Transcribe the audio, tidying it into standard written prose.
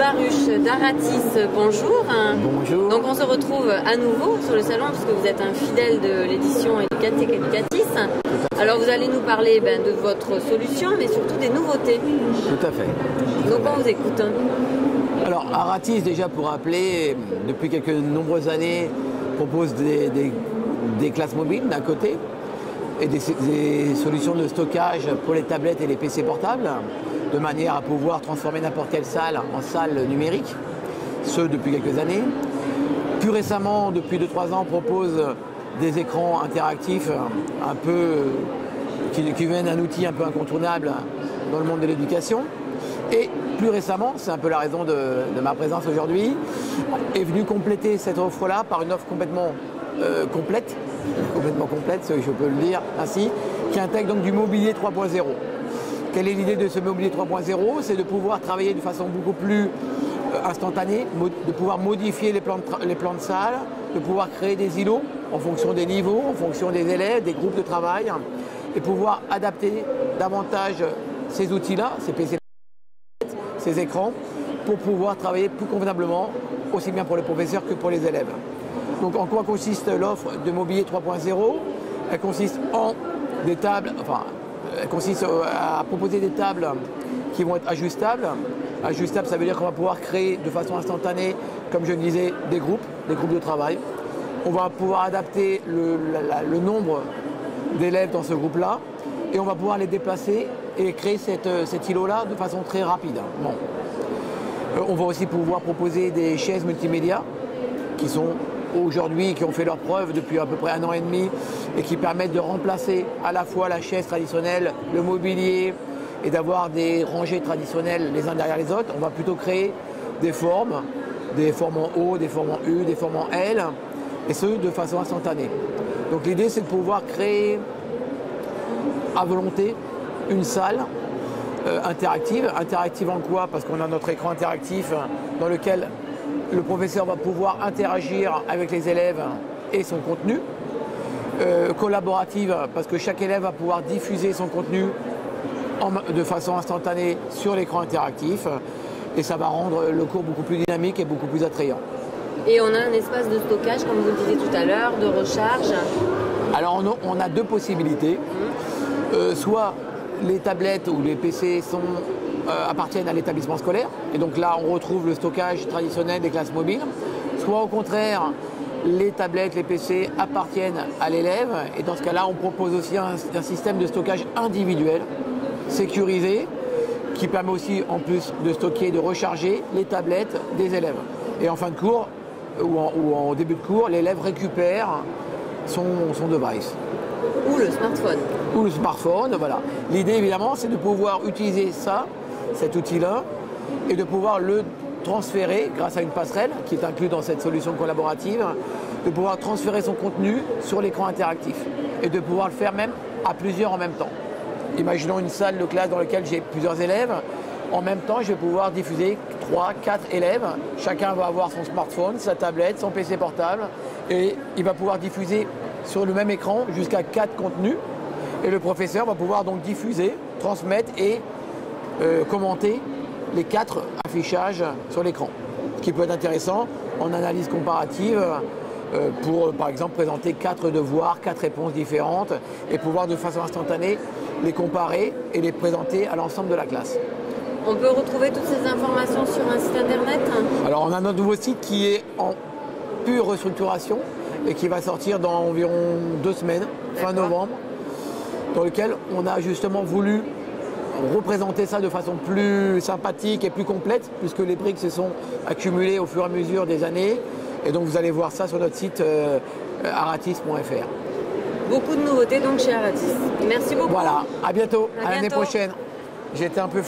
Baruch d'Aratis, bonjour. Bonjour. Donc on se retrouve à nouveau sur le salon puisque vous êtes un fidèle de l'édition Educatis. Alors vous allez nous parler de votre solution mais surtout des nouveautés. Tout à fait. Donc on vous écoute. Alors Aratis, déjà pour rappeler, depuis quelques nombreuses années, propose des classes mobiles d'un côté et des solutions de stockage pour les tablettes et les PC portables, de manière à pouvoir transformer n'importe quelle salle en salle numérique, ce depuis quelques années. Plus récemment, depuis 2-3 ans, on propose des écrans interactifs un peu qui deviennent un outil un peu incontournable dans le monde de l'éducation. Et plus récemment, c'est un peu la raison de ma présence aujourd'hui, est venu compléter cette offre-là par une offre complètement complète, si je peux le dire ainsi, qui intègre donc du mobilier 3.0. Quelle est l'idée de ce mobilier 3.0? C'est de pouvoir travailler de façon beaucoup plus instantanée, de pouvoir modifier les plans de salle, de pouvoir créer des îlots en fonction des niveaux, en fonction des élèves, des groupes de travail, et pouvoir adapter davantage ces outils-là, ces PC, ces écrans, pour pouvoir travailler plus convenablement, aussi bien pour les professeurs que pour les élèves. Donc en quoi consiste l'offre de mobilier 3.0? Elle consiste en des tables, elle consiste à proposer des tables qui vont être ajustables. Ajustables, ça veut dire qu'on va pouvoir créer de façon instantanée, comme je le disais, des groupes de travail. On va pouvoir adapter le nombre d'élèves dans ce groupe-là et on va pouvoir les déplacer et créer cet îlot-là de façon très rapide. Bon. On va aussi pouvoir proposer des chaises multimédia qui sont aujourd'hui, qui ont fait leur preuve depuis à peu près 1 an et demi et qui permettent de remplacer à la fois la chaise traditionnelle, le mobilier et d'avoir des rangées traditionnelles les uns derrière les autres. On va plutôt créer des formes en O, des formes en U, des formes en L, et ce de façon instantanée. Donc l'idée c'est de pouvoir créer à volonté une salle interactive. Interactive en quoi? Parce qu'on a notre écran interactif dans lequel le professeur va pouvoir interagir avec les élèves et son contenu. Collaborative, parce que chaque élève va pouvoir diffuser son contenu de façon instantanée sur l'écran interactif. Et ça va rendre le cours beaucoup plus dynamique et beaucoup plus attrayant. Et on a un espace de stockage, comme vous le disiez tout à l'heure, de recharge. Alors on a deux possibilités. Soit les tablettes ou les PC appartiennent à l'établissement scolaire, et donc là on retrouve le stockage traditionnel des classes mobiles, soit au contraire les tablettes, les PC appartiennent à l'élève, et dans ce cas-là on propose aussi un système de stockage individuel, sécurisé, qui permet aussi en plus de stocker, de recharger les tablettes des élèves. Et en fin de cours, ou en début de cours, l'élève récupère son device. Ou le smartphone. Ou le smartphone, voilà. L'idée évidemment c'est de pouvoir utiliser cet outil-là, et de pouvoir le transférer grâce à une passerelle qui est inclue dans cette solution collaborative, de pouvoir transférer son contenu sur l'écran interactif et de pouvoir le faire même à plusieurs en même temps. Imaginons une salle de classe dans laquelle j'ai plusieurs élèves. En même temps, je vais pouvoir diffuser 3-4 élèves. Chacun va avoir son smartphone, sa tablette, son PC portable et il va pouvoir diffuser sur le même écran jusqu'à 4 contenus. Et le professeur va pouvoir donc diffuser, transmettre et commenter les 4 affichages sur l'écran. Ce qui peut être intéressant en analyse comparative pour par exemple présenter 4 devoirs, 4 réponses différentes et pouvoir de façon instantanée les comparer et les présenter à l'ensemble de la classe. On peut retrouver toutes ces informations sur un site internet? Alors on a notre nouveau site qui est en pure restructuration et qui va sortir dans environ 2 semaines, fin novembre, dans lequel on a justement voulu représenter ça de façon plus sympathique et plus complète, puisque les briques se sont accumulées au fur et à mesure des années. Et donc vous allez voir ça sur notre site aratis.fr. Beaucoup de nouveautés donc chez Aratis. Merci beaucoup. Voilà, à bientôt, à l'année bientôt. prochaine. J'étais un peu